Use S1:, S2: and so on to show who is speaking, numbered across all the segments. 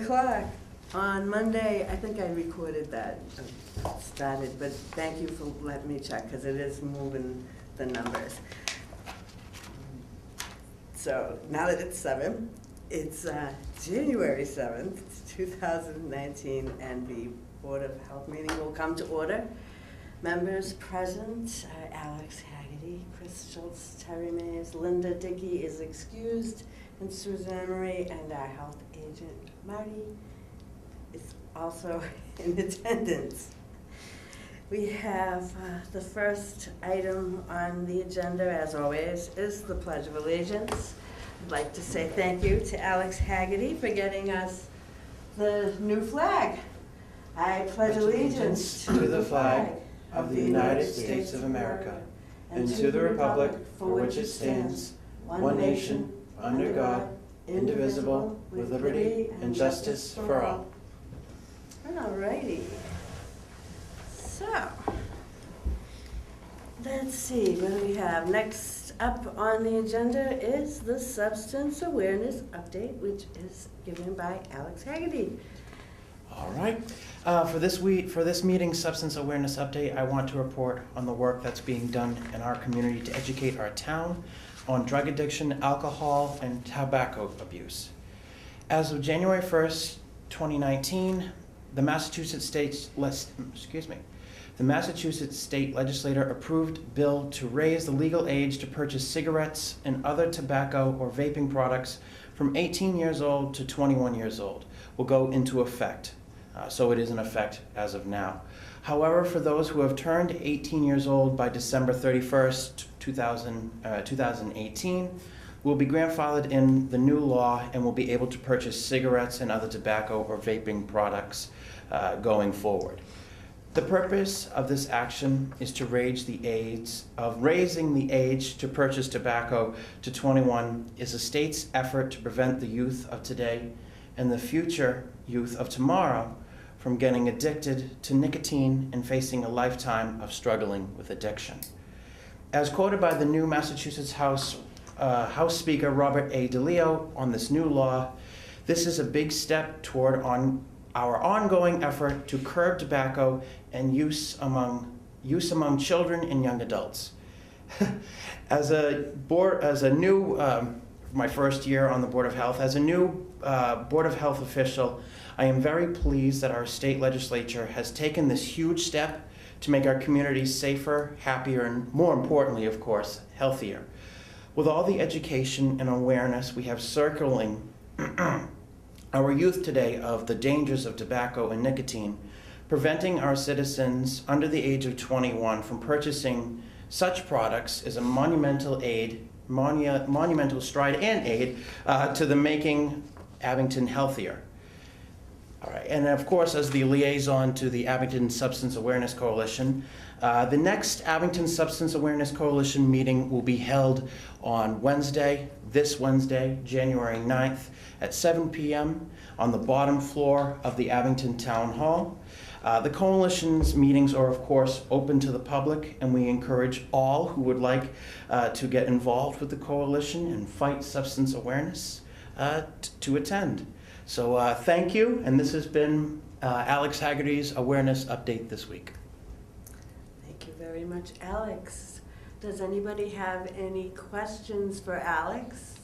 S1: o'clock on Monday. I think I recorded that, started, but thank you for letting me check, because it is moving the numbers. So now that it's 7, it's January 7th, 2019, and the Board of Health meeting will come to order. Members present, Alex Haggerty, Chris Schultz, Terry Mays, Linda Dickey is excused, and Susan Emery, and our health agent, Marty, is also in attendance. We have the first item on the agenda, as always, is the Pledge of Allegiance. I'd like to say thank you to Alex Haggerty for getting us the new flag. I pledge allegiance to the flag of the United States of America and to the republic for which it stands, one nation, under God, indivisible, with liberty and justice for all. All righty. So, let's see, what do we have? Next up on the agenda is the Substance Awareness Update, which is given by Alex Haggerty.
S2: All right. For this meeting, Substance Awareness Update, I want to report on the work that's being done in our community to educate our town on drug addiction, alcohol, and tobacco abuse. As of January 1st, 2019, the Massachusetts State Legislature approved bill to raise the legal age to purchase cigarettes and other tobacco or vaping products from 18 years old to 21 years old. Will go into effect. So it is in effect as of now. However, for those who have turned 18 years old by December 31st, 2018, will be grandfathered in the new law and will be able to purchase cigarettes and other tobacco or vaping products going forward. The purpose of this action is to raising the age to purchase tobacco to 21 is the state's effort to prevent the youth of today and the future youth of tomorrow from getting addicted to nicotine and facing a lifetime of struggling with addiction. As quoted by the new Massachusetts House Speaker Robert A. DeLeo on this new law, this is a big step toward our ongoing effort to curb tobacco and use among children and young adults. My first year on the Board of Health, as a new Board of Health official, I am very pleased that our state legislature has taken this huge step to make our communities safer, happier, and more importantly, of course, healthier. With all the education and awareness we have circling our youth today of the dangers of tobacco and nicotine, preventing our citizens under the age of 21 from purchasing such products is a monumental stride and aid to the making Abington healthier. All right, and of course, as the liaison to the Abington Substance Awareness Coalition, the next Abington Substance Awareness Coalition meeting will be held on this Wednesday, January 9th at 7 p.m. on the bottom floor of the Abington Town Hall. The coalition's meetings are, of course, open to the public, and we encourage all who would like to get involved with the coalition and fight substance awareness to attend. So thank you, and this has been Alex Haggerty's Awareness Update this week.
S1: Thank you very much, Alex. Does anybody have any questions for Alex?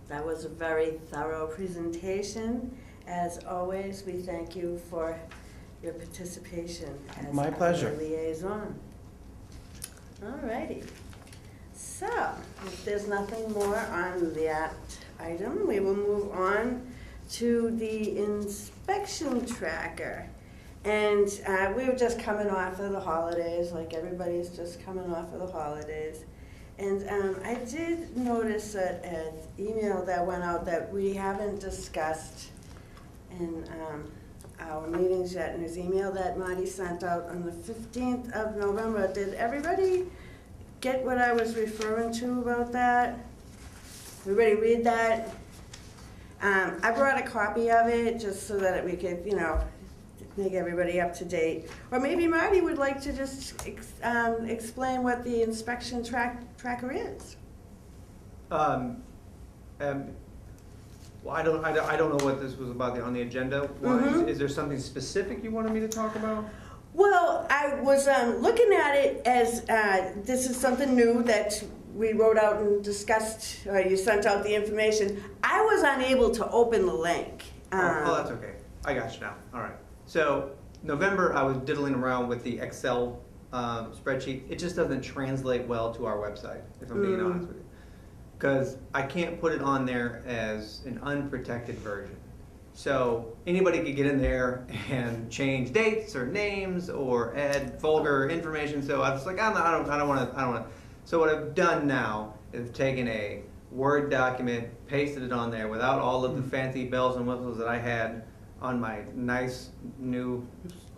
S1: That was a very thorough presentation. As always, we thank you for your participation as
S2: my pleasure.
S1: Our liaison. All righty. So, if there's nothing more on that item, we will move on to the inspection tracker. And we were just coming off of the holidays, like everybody's just coming off of the holidays. And I did notice an email that went out that we haven't discussed in our meetings yet, and his email that Marty sent out on the 15th of November. Did everybody get what I was referring to about that? Everybody read that? I brought a copy of it just so that we could, make everybody up to date. Or maybe Marty would like to just explain what the inspection tracker is.
S3: Well, I don't know what this was about on the agenda. Is there something specific you wanted me to talk about?
S1: Well, I was looking at it as this is something new that we wrote out and discussed, or you sent out the information. I was unable to open the link.
S3: Oh, that's okay. I got you now. All right. So November, I was diddling around with the Excel spreadsheet. It just doesn't translate well to our website, if I'm being honest with you. Because I can't put it on there as an unprotected version. So anybody could get in there and change dates or names or add vulgar information. So I was like, I don't want to. So what I've done now is taken a Word document, pasted it on there without all of the fancy bells and whistles that I had on my nice, new,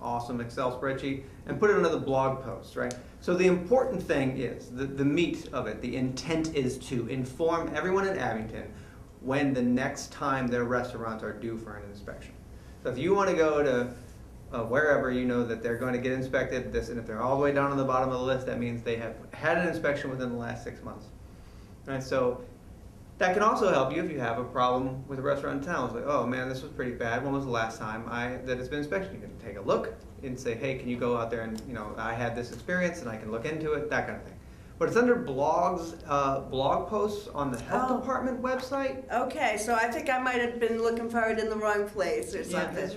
S3: awesome Excel spreadsheet, and put it under the blog post, right? So the important thing is, the meat of it, the intent is to inform everyone in Abington when the next time their restaurants are due for an inspection. So if you want to go to wherever you know that they're going to get inspected, and if they're all the way down on the bottom of the list, that means they have had an inspection within the last 6 months. Right? So that can also help you if you have a problem with a restaurant in town. It's like, oh man, this was pretty bad. When was the last time that it's been inspected? You can take a look and say, hey, can you go out there and, I had this experience and I can look into it, that kind of thing. But it's under blogs, blog posts on the health department website.
S1: Okay, so I think I might have been looking for it in the wrong place or something.
S3: Yeah,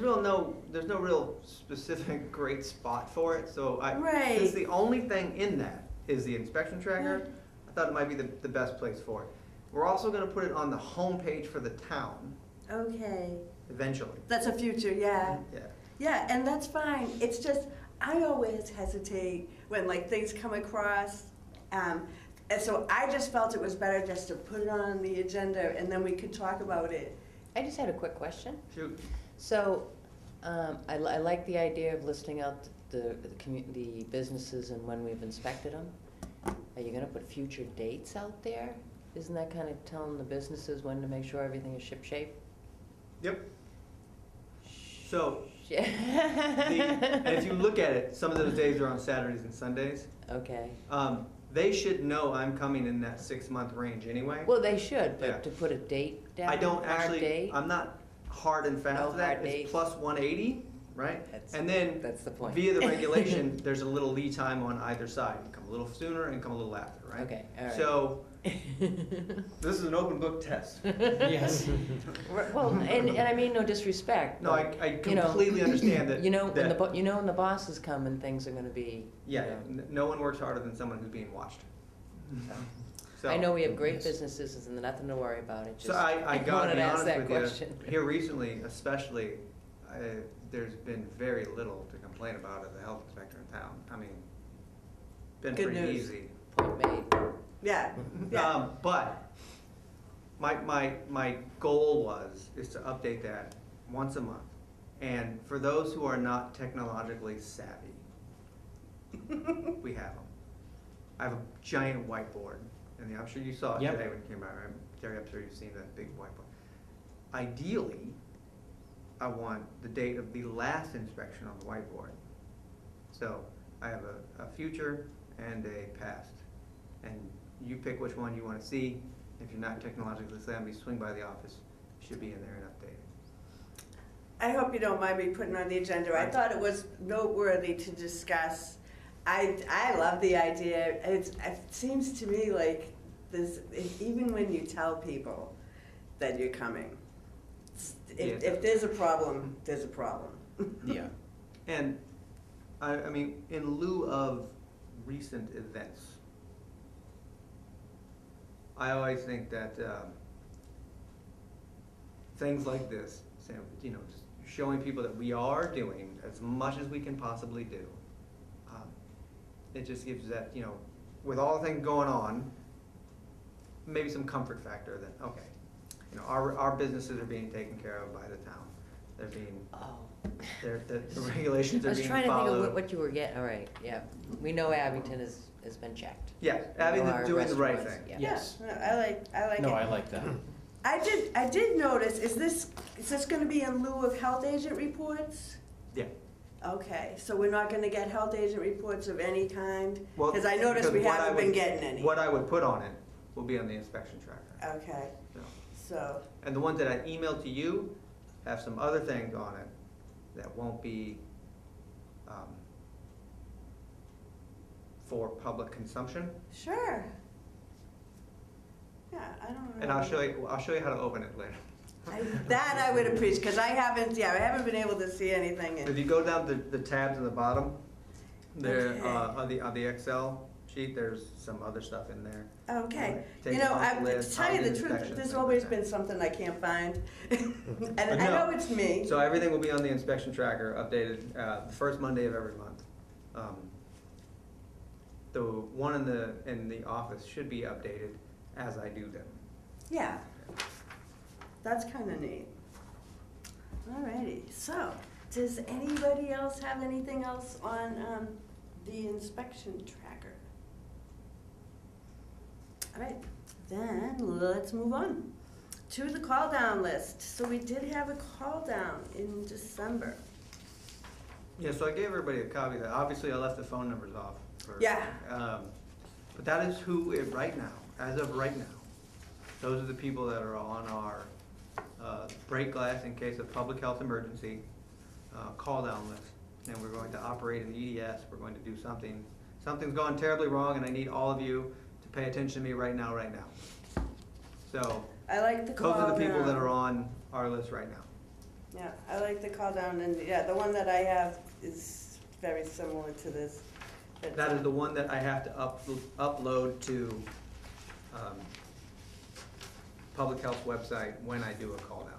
S3: there's no real specific great spot for it. So
S1: Right.
S3: since the only thing in that is the inspection tracker, I thought it might be the best place for it. We're also going to put it on the homepage for the town.
S1: Okay.
S3: Eventually.
S1: That's a future, yeah.
S3: Yeah.
S1: Yeah, and that's fine. It's just, I always hesitate when things come across. And so I just felt it was better just to put it on the agenda and then we could talk about it.
S4: I just had a quick question.
S3: Shoot.
S4: So, I like the idea of listing out the businesses and when we've inspected them. Are you gonna put future dates out there? Isn't that kind of telling the businesses when to make sure everything is shipshape?
S3: Yep. So,
S4: Yeah.
S3: and if you look at it, some of those days are on Saturdays and Sundays.
S4: Okay.
S3: They should know I'm coming in that 6-month range anyway.
S4: Well, they should, but
S3: Yeah.
S4: to put a date down.
S3: I don't
S4: hard
S3: actually,
S4: date,
S3: I'm not hard and fast
S4: No
S3: to that.
S4: hard
S3: It's
S4: dates.
S3: plus 180, right? And then
S4: that's the point.
S3: via the regulation, there's a little lead time on either side. You come a little sooner and come a little after, right?
S4: Okay, all right.
S3: So, this is an open book test.
S2: Yes.
S4: Well, and I mean no disrespect.
S3: No,
S4: but,
S3: I completely understand that.
S4: when
S3: that-
S4: when the bosses come and things are gonna be.
S3: Yeah, no one works harder than someone who's being watched. So,
S4: I know we have great businesses and nothing to worry about. It
S3: So
S4: just,
S3: I gotta
S4: wanted
S3: be
S4: to ask
S3: honest
S4: that
S3: with
S4: question.
S3: you, here recently especially, there's been very little to complain about as a health inspector in town. I mean, been
S1: Good
S3: pretty
S1: news.
S3: easy.
S4: Point made.
S1: Yeah, yeah.
S3: But my goal is to update that once a month. And for those who are not technologically savvy, we have them. I have a giant whiteboard, and I'm sure you saw it
S2: Yep.
S3: today when you came by, right? Terry, I'm sure you've seen that big whiteboard. Ideally, I want the date of the last inspection on the whiteboard. So I have a future and a past, and you pick which one you want to see. If you're not technologically savvy, swing by the office. It should be in there and updated.
S1: I hope you don't mind me putting on the agenda. I thought it was noteworthy to discuss. I love the idea. It seems to me like this, even when you tell people that you're coming, if there's a problem, there's a problem.
S2: Yeah.
S3: And I mean, in lieu of recent events, I always think that things like this, just showing people that we are doing as much as we can possibly do. It just gives that, with all the things going on, maybe some comfort factor that, okay, our businesses are being taken care of by the town. They're being, the regulations
S4: I
S3: are
S4: was
S3: being
S4: trying to think
S3: followed.
S4: of what you were getting. All right, yeah. We know Abington has been checked.
S3: Yes,
S4: We know
S3: Abington's
S4: our
S3: doing the right
S4: restaurants,
S3: thing.
S4: yeah.
S2: Yes.
S1: Yeah, I like
S2: No,
S1: it.
S2: I like that.
S1: I did notice, is this going to be in lieu of health agent reports?
S3: Yeah.
S1: Okay, so we're not going to get health agent reports of any kind?
S3: Well,
S1: Because I noticed we
S3: what
S1: haven't been getting any.
S3: What I would put on it will be on the inspection tracker.
S1: Okay.
S3: So,
S1: So,
S3: And the ones that I emailed to you have some other things on it that won't be for public consumption.
S1: sure. Yeah, I don't know.
S3: And I'll show you how to open it later.
S1: That I would appreciate, because I haven't been able to see anything.
S3: If you go down the tabs in the bottom, there
S1: Okay.
S3: on the Excel sheet, there's some other stuff in there.
S1: Okay,
S3: Take
S1: you know,
S3: off
S1: I,
S3: list,
S1: to tell you the
S3: housing
S1: truth,
S3: inspections,
S1: there's
S3: things
S1: always
S3: like that.
S1: been something I can't find. And
S3: But
S1: I
S3: no.
S1: know it's me.
S3: So everything will be on the inspection tracker, updated the first Monday of every month. The one in the office should be updated as I do them.
S1: Yeah, that's kind of neat. Alrighty, so, does anybody else have anything else on the inspection tracker? Alright, then let's move on to the call down list. So we did have a call down in December.
S3: Yeah, so I gave everybody a copy of that. Obviously, I left the phone numbers off.
S1: Yeah.
S3: But that is who, right now, as of right now, those are the people that are on our break glass in case of public health emergency call down list. And we're going to operate an EDS. We're going to do something. Something's gone terribly wrong, and I need all of you to pay attention to me right now. So
S1: I like the call
S3: those
S1: down.
S3: are the people that are on our list right now.
S1: Yeah, I like the call down, and yeah, the one that I have is very similar to this.
S3: That is the one that I have to upload to public health website when I do a call down.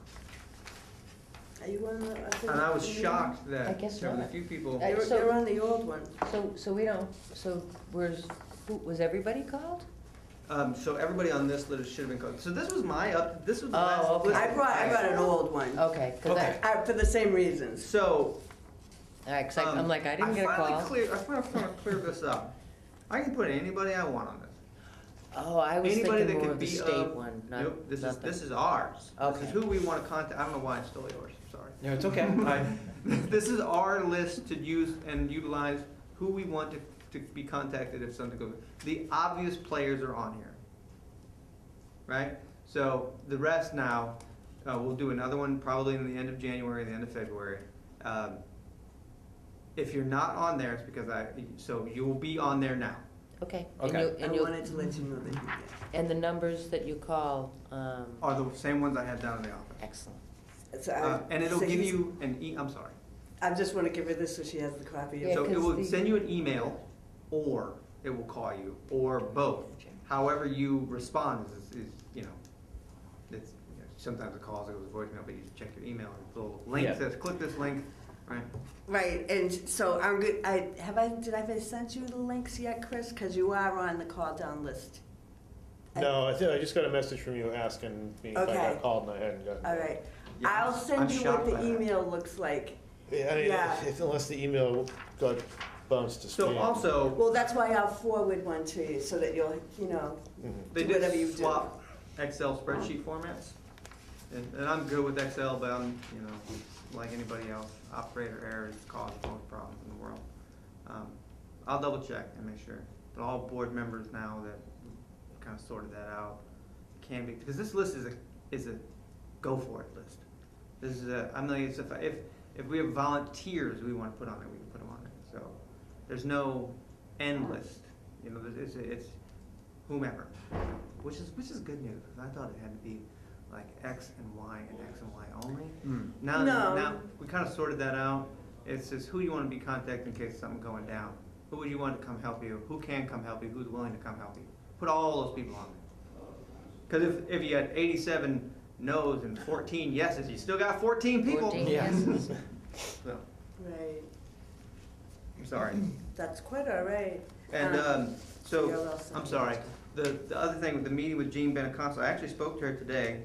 S1: Are you on the?
S3: And I was shocked
S4: I
S3: that
S4: guess
S3: there was a
S4: not.
S3: few people.
S4: I-
S1: You're on the old one.
S4: So we don't, so was everybody called?
S3: So everybody on this list should have been called. So this was this was the
S4: Oh,
S3: last
S4: okay.
S3: list.
S1: I brought an old one,
S4: Okay, cause
S2: Okay.
S1: for the same reasons.
S3: So.
S4: alright, 'cause I'm like, I didn't get a call.
S3: I finally cleared this up. I can put anybody I want on this.
S4: Oh, I was
S3: Anybody that
S4: thinking more
S3: could
S4: of the
S3: be
S4: state one, not,
S3: Nope, this
S4: not the-
S3: is ours. This
S4: Okay.
S3: is who we want to contact. I don't know why I stole yours, sorry.
S2: No, it's okay.
S3: This is our list to use and utilize who we want to be contacted if something goes. The obvious players are on here, right? So the rest now, we'll do another one probably in the end of January, the end of February. If you're not on there, it's because so you will be on there now.
S4: Okay.
S2: Okay.
S1: I wanted to let you know that you did.
S4: And the numbers that you call,
S3: Are the same ones I had down in the office.
S4: excellent.
S1: So
S3: And it'll
S1: so
S3: give
S1: he's-
S3: you I'm sorry.
S1: I just want to give her this so she has the copy.
S4: Yeah,
S3: So it
S4: 'cause
S3: will
S4: the-
S3: send you an email, or it will call you, or both. However you respond is it's, sometimes it calls, it goes voicemail, but you just check your email, and the little link
S2: Yeah.
S3: says, click this link, right?
S1: Right, and so I'm good, did I sent you the links yet, Chris? Because you are on the call down list.
S5: No, I just got a message from you asking me if I
S1: Okay.
S5: got called and I hadn't gotten.
S1: All right,
S3: Yeah,
S1: I'll
S3: I'm
S1: send you what
S3: shocked
S1: the
S3: by that.
S1: email looks like.
S5: Yeah, I mean,
S1: Yeah.
S5: unless the email got bounced to spam.
S3: So also,
S1: Well, that's why I'll forward one to you, so that you'll,
S5: Mhm.
S3: they
S1: do whatever you
S3: did
S1: do.
S3: swap Excel spreadsheet formats. And I'm good with Excel, but I'm, like anybody else, operator errors cause most problems in the world. I'll double check and make sure. But all board members now that kind of sorted that out can be, because this list is a go for it list. This is if we have volunteers we want to put on it, we can put them on it. So there's no end list. It's whomever, which is good news, because I thought it had to be like X and Y and X and Y only.
S2: Hmm.
S3: Now we kind of sorted that out. It's just who you want to be contacting in case something's going down. Who would you want to come help you? Who can come help you? Who's willing to come help you? Put all those people on there. Because if you had 87 no's and 14 yeses, you still got 14 people.
S4: 14
S2: Yeah.
S4: yeses.
S3: So,
S1: right,
S3: I'm sorry.
S1: that's quite all right.
S3: And
S1: you're
S3: so,
S1: all set.
S3: I'm sorry. The other thing with the meeting with Jean Benaconso, I actually spoke to her today.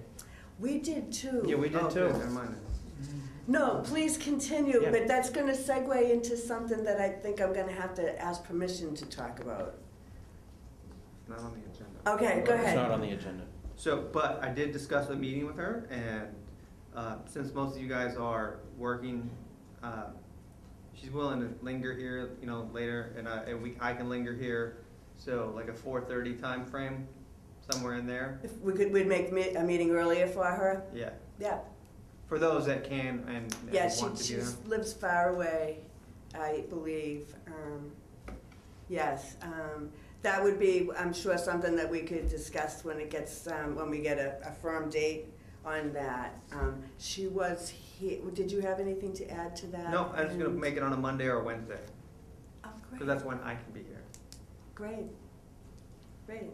S1: We did too.
S2: Yeah, we did
S3: Oh,
S2: too.
S3: good, never mind.
S1: No, please continue,
S2: Yeah.
S1: but that's gonna segue into something that I think I'm gonna have to ask permission to talk about.
S3: It's not on the agenda.
S1: Okay, go
S2: It's
S1: ahead.
S2: not on the agenda.
S3: So, but I did discuss the meeting with her, and since most of you guys are working, she's willing to linger here, later, and I can linger here. So like a 4:30 time frame, somewhere in there.
S1: If we'd make a meeting earlier for her.
S3: Yeah,
S1: Yeah.
S3: for those that can and
S1: Yeah,
S3: want to
S1: she
S3: do that.
S1: lives far away, I believe. Yes, that would be, I'm sure, something that we could discuss when it gets, when we get a firm date on that. She was here, did you have anything to add to that?
S3: No, I'm just gonna make it on a Monday or a Wednesday,
S1: Oh, great.
S3: because that's when I can be here.
S1: Great, great.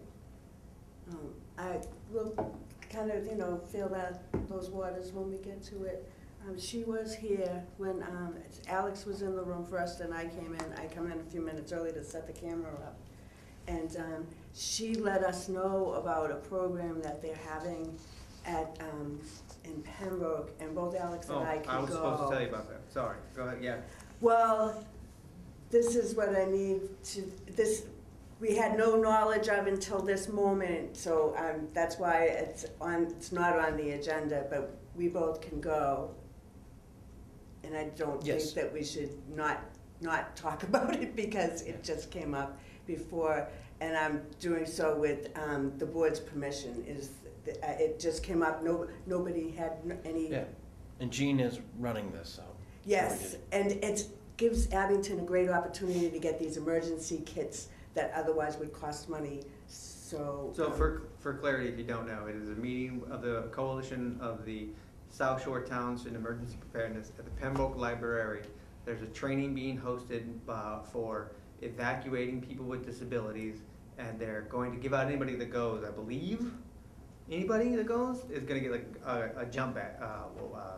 S1: I will kind of, feel those waters when we get to it. She was here when Alex was in the room first and I came in. I come in a few minutes early to set the camera up. And she let us know about a program that they're having at, in Pembroke, and both Alex and
S3: Oh,
S1: I could go.
S3: I was supposed to tell you about that, sorry, go ahead, yeah.
S1: Well, this is what I need to, we had no knowledge of until this moment, so that's why it's not on the agenda, but we both can go. And I don't think
S2: Yes.
S1: that we should not talk about it because it just came up before, and I'm doing so with the board's permission. It just came up, nobody had any.
S2: Yeah, and Jean is running this, so.
S1: Yes, and it gives Abington a great opportunity to get these emergency kits that otherwise would cost money, so.
S3: So for clarity, if you don't know, it is a meeting of the Coalition of the South Shore Towns in Emergency Preparedness at the Pembroke Library. There's a training being hosted for evacuating people with disabilities, and they're going to give out anybody that goes, I believe, anybody that goes is gonna get like a jump bag,
S2: No,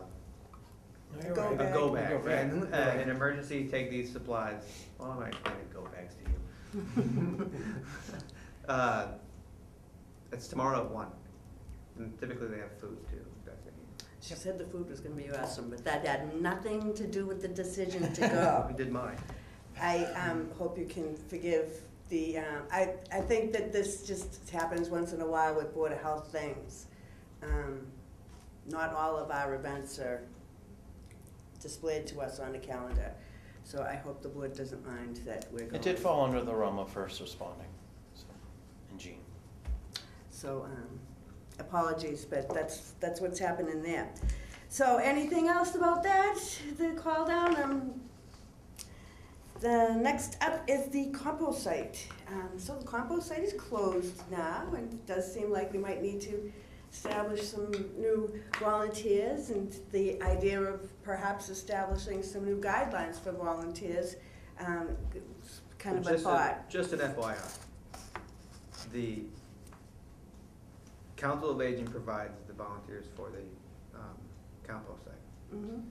S2: you're
S1: Go
S2: right.
S1: bag.
S3: a go bag,
S2: Go
S3: right?
S2: bag. You're right.
S3: An emergency, take these supplies. Well, I'm not explaining go bags to you. It's tomorrow at 1. And typically they have food too. if that's any-
S1: She said the food was gonna be awesome, but that had nothing to do with the decision to go.
S3: We did mine.
S1: I hope you can forgive the, I think that this just happens once in a while with Board of Health things. Not all of our events are displayed to us on the calendar, so I hope the board doesn't mind that we're going.
S2: It did fall under the realm of first responding, so, and Jean.
S1: So, apologies, but that's what's happening there. So, anything else about that, the call down? The next up is the compost site. So the compost site is closed now, and it does seem like we might need to establish some new volunteers, and the idea of perhaps establishing some new guidelines for volunteers, kind of a thought.
S3: Just an FYI. The Council of Aging provides the volunteers for the compost site.
S1: Mhm.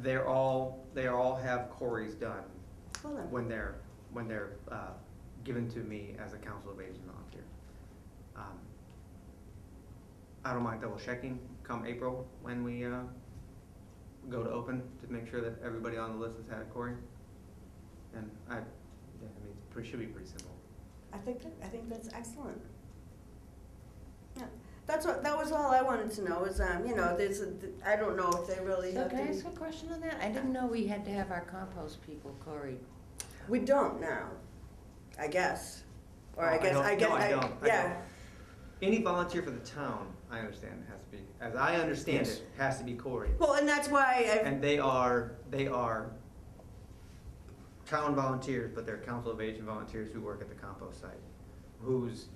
S3: They all have queries done
S1: Well then.
S3: when they're given to me as a Council of Aging volunteer. I don't mind double checking come April when we go to open to make sure that everybody on the list has had a query. And should be pretty simple.
S1: I think that's excellent. Yeah, that was all I wanted to know. Is I don't know if they really
S4: So
S1: have.
S4: can I
S1: to-
S4: ask a question on that? I didn't know we had to have our compost people quarried.
S1: We don't now, I guess. Or
S3: Oh,
S1: I guess,
S3: don't-
S1: I guess,
S3: no, I don't. I
S1: yeah.
S3: don't. Any volunteer for the town, I understand, has to be, as I understand
S2: Yes.
S3: it, has to be queried.
S1: Well, and that's why
S3: And they are town volunteers, but they're Council of Aging volunteers who work at the compost site, whose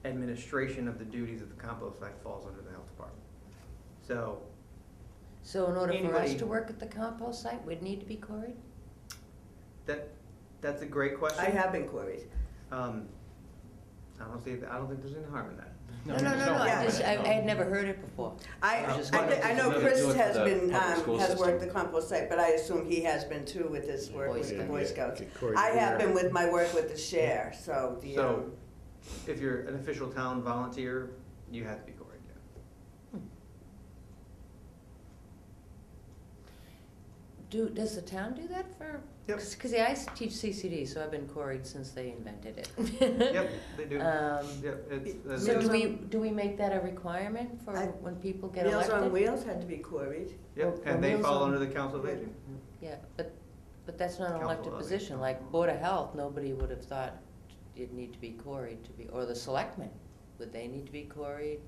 S3: administration of the duties of the compost site falls under the health department. So,
S4: So in order for us
S3: Anybody-
S4: to work at the compost site, we'd need to be quarried?
S3: that's a great question.
S1: I have been queried.
S3: I don't think there's any harm in that.
S4: No,
S1: Yeah.
S4: I had never heard it before.
S1: I
S2: just
S1: I
S2: wondering
S1: I
S2: if
S1: know
S2: you could
S1: Chris
S2: do it for
S1: has
S2: the
S1: been,
S2: public school
S1: has
S2: system.
S1: worked the compost site, but I assume he has been too with his work
S4: Boy
S1: with the
S4: Scouts.
S1: Boy Scouts.
S5: Get Cory
S1: I have
S5: Greer.
S1: been with my work with the share, so the,
S3: So, if you're an official town volunteer, you have to be queried, yeah.
S4: Does the town do that for?
S3: Yep.
S4: Because I teach CCD, so I've been quarried since they invented it.
S3: Yep, they do. Yep, it's.
S4: So
S1: Meals
S4: do we make that a requirement for when people get
S1: Meals
S4: elected?
S1: on Wheels had to be queried.
S3: Yep,
S4: Or
S3: and they
S4: Meals
S3: fall
S4: on-
S3: under the Council of Aging.
S4: Yeah, but that's not an
S3: Council
S4: elected
S3: of
S4: position,
S3: Aging.
S4: like Board of Health, nobody would have thought you'd need to be quarried to be, or the selectmen. would they need to be quarried?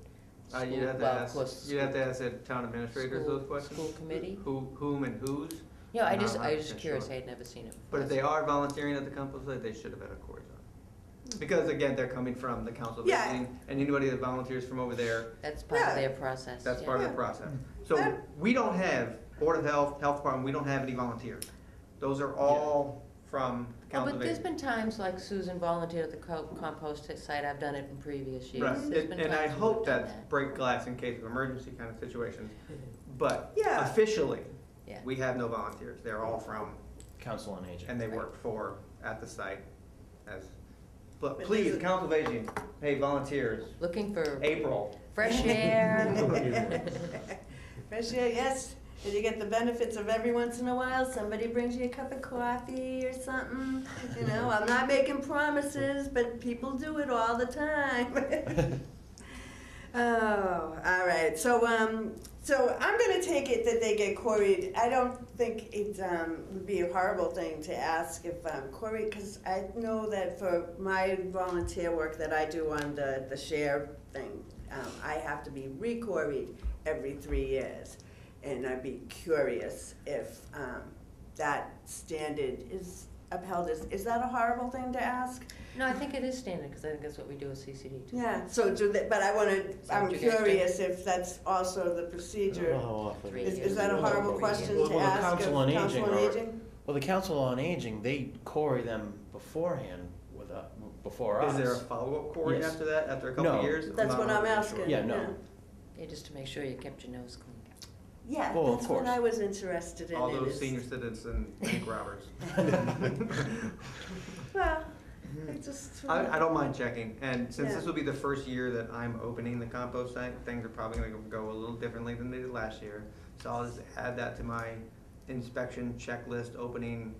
S3: You'd have to
S4: Well, of
S3: ask,
S4: course,
S3: you'd have to ask the town administrators those questions.
S4: School committee?
S3: Whom and whose?
S4: Yeah, I
S3: No,
S4: just,
S3: I'm
S4: I
S3: not
S4: was just
S3: sure.
S4: curious, I had never seen it before.
S3: But if they are volunteering at the compost site, they should have had a quarry zone. Because again, they're coming from the council of
S1: Yeah.
S3: aging, and anybody that volunteers from over there,
S4: That's part of
S1: Yeah.
S4: their process.
S3: that's
S4: yeah.
S3: part of
S1: Yeah.
S3: the process. So we don't have, Board of Health, Health Department, we don't have any volunteers. Those are all from the
S4: Oh,
S3: council
S4: but
S3: of
S4: there's
S3: aging.
S4: been times like Susan volunteered at the compost site, I've done it in previous years.
S3: Right,
S4: There's been
S3: and I
S4: times when
S3: hope
S4: we've done
S3: that's
S4: that.
S3: break glass in case of emergency kind of situations. But
S1: Yeah.
S3: officially,
S4: Yeah.
S3: we have no volunteers. They're all from,
S2: Council on Aging.
S3: and they
S4: Right.
S3: work for, at the site as, but
S1: But
S3: please,
S1: there's a-
S3: Council of Aging, hey, volunteers,
S4: Looking for
S3: April.
S4: fresh air.
S1: Fresh air, yes, and you get the benefits of every once in a while, somebody brings you a cup of coffee or something. You know, I'm not making promises, but people do it all the time. Oh, all right, so I'm gonna take it that they get quarried. I don't think it would be a horrible thing to ask if quarried, because I know that for my volunteer work that I do on the share thing, I have to be re-quarried every 3 years. And I'd be curious if that standard is upheld. Is that a horrible thing to ask?
S4: No, I think it is standard, because I think that's what we do with CCD too.
S1: Yeah, so do they, but I'm
S4: what you guys do?
S1: curious if that's also the
S5: I don't
S1: procedure.
S5: know how often.
S4: 3
S1: Is
S4: years.
S1: that a horrible question
S2: Well,
S1: to
S2: the
S1: ask
S2: Council
S1: of
S2: on
S1: Council
S2: Aging
S1: on
S2: or-
S1: Aging?
S2: Well, the Council on Aging, they quarry them beforehand before us.
S3: Is there a follow-up quarry
S2: Yes.
S3: after that, after a couple
S2: No.
S3: of years?
S1: That's what I'm
S3: 100%
S1: asking.
S3: sure.
S2: Yeah, no.
S4: Yeah, just to make sure you kept your nose clean.
S1: Yeah,
S2: Well, of
S1: that's what
S2: course.
S1: I was interested in.
S3: All
S1: It
S3: those
S1: is-
S3: senior citizen bank robbers.
S1: Well, I just.
S3: I don't mind checking, and since
S1: Yeah.
S3: this will be the first year that I'm opening the compost site, things are probably gonna go a little differently than they did last year. So I'll just add that to my inspection checklist, opening,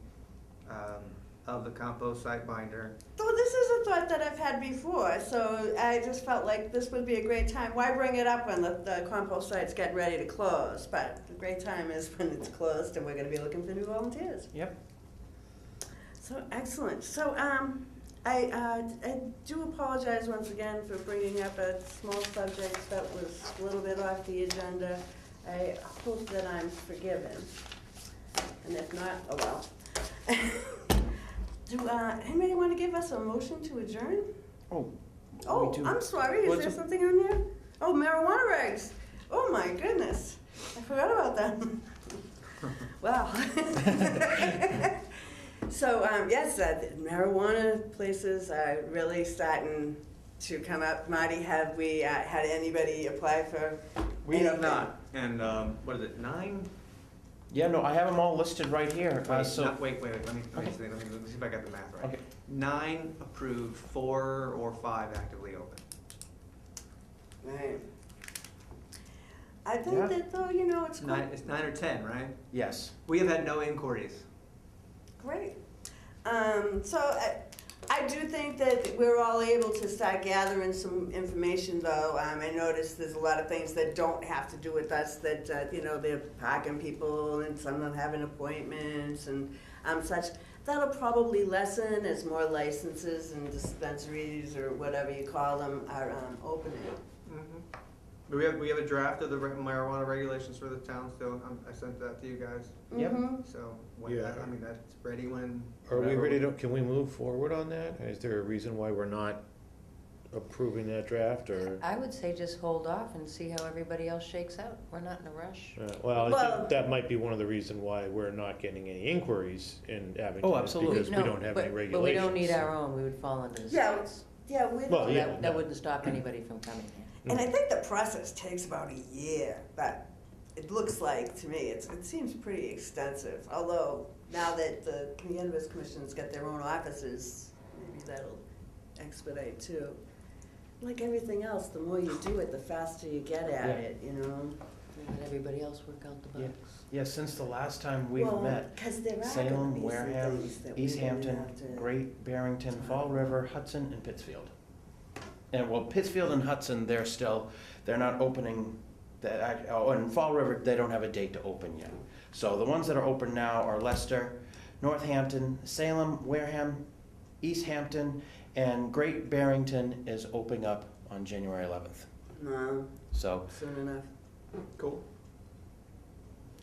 S3: of the compost site binder.
S1: So this is a thought that I've had before, so I just felt like this would be a great time. Why bring it up when the compost site's getting ready to close? But the great time is when it's closed and we're gonna be looking for new volunteers.
S2: Yep.
S1: So, excellent. So, I do apologize once again for bringing up a small subject that was a little bit off the agenda. I hope that I'm forgiven, and if not, oh well. Do, anybody want to give us a motion to adjourn?
S2: Oh,
S1: Oh,
S2: we do.
S1: I'm sorry, is
S2: Well,
S1: there
S2: it's a-
S1: something on there? Oh, marijuana regs. Oh, my goodness. I forgot about them. Wow. So, yes, marijuana places are really starting to come up. Marty, have we had anybody apply for
S3: We have
S1: anything?
S3: not, and, what is it, 9?
S2: Yeah, no, I have them all listed right here.
S3: Wait, let me
S2: Okay.
S3: see if I got the math right.
S2: Okay.
S3: 9 approved, 4 or 5 actively open.
S1: Right. I think
S2: Yeah.
S1: that though, you know, it's quite
S3: It's 9 or 10, right?
S2: Yes.
S3: We have had no inquiries.
S1: great. So I do think that we're all able to start gathering some information though. I noticed there's a lot of things that don't have to do with us that, you know, they're parking people and some don't have appointments and such. That'll probably lessen as more licenses and dispensaries or whatever you call them are opening.
S3: We have a draft of the marijuana regulations for the town still. I sent that to you guys.
S2: Yep.
S1: Mhm.
S3: So when
S5: Yeah.
S3: that, I mean, that's ready when.
S5: Are we
S3: whenever-
S5: ready to, can we move forward on that? Is there a reason why we're not approving that draft, or?
S4: I would say just hold off and see how everybody else shakes out. We're not in a rush.
S5: Well, I
S1: Well-
S5: think that might be one of the reasons why we're not getting any inquiries in Abington.
S2: Oh,
S5: is
S2: absolutely.
S5: Because we don't have any regulations.
S4: But we don't need our own, we would fall under the
S1: Yeah.
S4: states.
S1: Yeah, we
S5: Well,
S4: So
S5: yeah.
S4: that wouldn't stop anybody from coming here.
S1: And I think the process takes about a year, but it looks like, to me, it seems pretty extensive. Although, now that the Cannabis Commission's got their own offices, maybe that'll expedite too. Like everything else, the more you do it, the faster you get at
S2: Yeah.
S1: it, you know?
S4: Let everybody else work out the
S2: Yeah.
S4: bugs.
S2: Yeah, since the last time we've
S1: Well,
S2: met,
S1: 'cause there are gonna
S2: Salem,
S1: be some
S2: Wareham,
S1: things that we
S2: East
S1: really
S2: Hampton,
S1: have to-
S2: Great Barrington, Fall River, Hudson, and Pittsfield. And well, Pittsfield and Hudson, they're not opening, in Fall River, they don't have a date to open yet. So the ones that are open now are Leicester, Northampton, Salem, Wareham, East Hampton, and Great Barrington is opening up on January 11th.
S1: No,
S2: So,
S1: soon enough.
S3: Cool.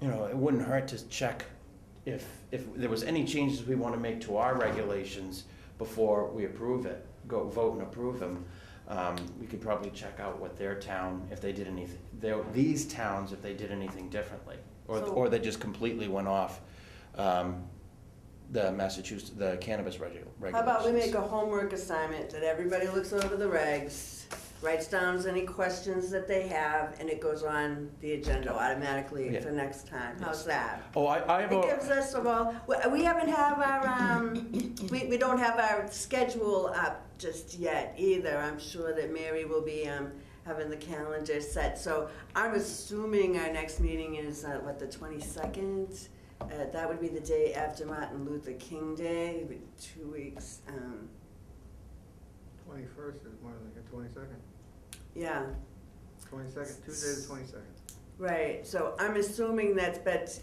S2: you know, it wouldn't hurt to check if there was any changes we want to make to our regulations before we approve it, go vote and approve them. We could probably check out what their town, if they did anything, these towns, if they did anything differently. Or they just completely went off the Massachusetts, the cannabis regulations.
S1: How about we make a homework assignment that everybody looks over the regs, writes down any questions that they have, and it goes on the agenda automatically
S2: Yeah.
S1: for next time.
S2: Yes.
S1: How's that?
S2: Oh, I have
S1: It gives
S2: a,
S1: us we haven't have our, we don't have our schedule up just yet either. I'm sure that Mary will be, having the calendar set. So I'm assuming our next meeting is, the 22nd? That would be the day after Martin Luther King Day, it'd be 2 weeks.
S3: 21st is more like a 22nd.
S1: Yeah,
S3: 22nd, Tuesday the 22nd.
S1: right. So I'm assuming but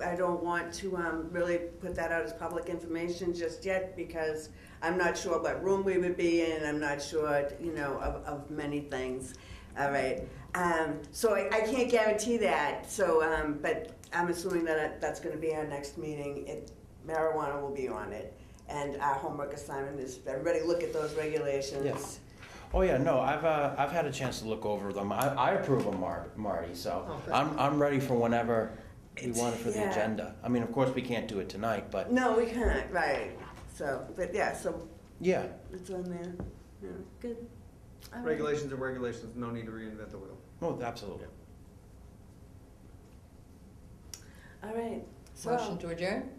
S1: I don't want to really put that out as public information just yet because I'm not sure what room we would be in. I'm not sure, of many things. All right. So I can't guarantee that. So, but I'm assuming that that's going to be our next meeting. Marijuana will be on it. And our homework assignment is everybody look at those regulations.
S2: Yes. Oh, yeah, no, I've had a chance to look over them. I approve them, Marty, so
S3: Oh, thank
S2: I'm ready for whenever we want it for the
S1: Yeah.
S2: agenda. I mean, of course, we can't do it tonight, but,
S1: No, we can't, right. So, but yeah, so
S2: yeah.
S1: it's on there. Yeah, good. All right.
S3: Regulations are regulations, no need to reinvent the wheel.
S2: Oh, absolutely.
S1: All right. So,
S4: Motion to adjourn?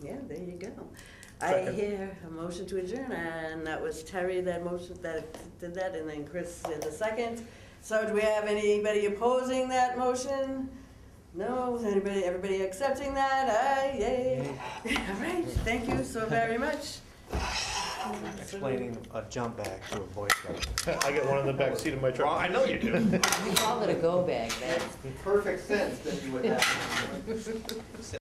S1: yeah, there you go. I
S5: Second.
S1: hear a motion to adjourn, and that was Terry that did that, and then Chris did the second. So do we have anybody opposing that motion? No? Everybody accepting that? Aye, yay. All right, thank you so very much.
S6: Explaining a jump bag to a Boy Scout.
S5: I get one in the back seat of my truck. I know you do.
S4: We call it a go bag, man.
S3: Perfect sense that you would have.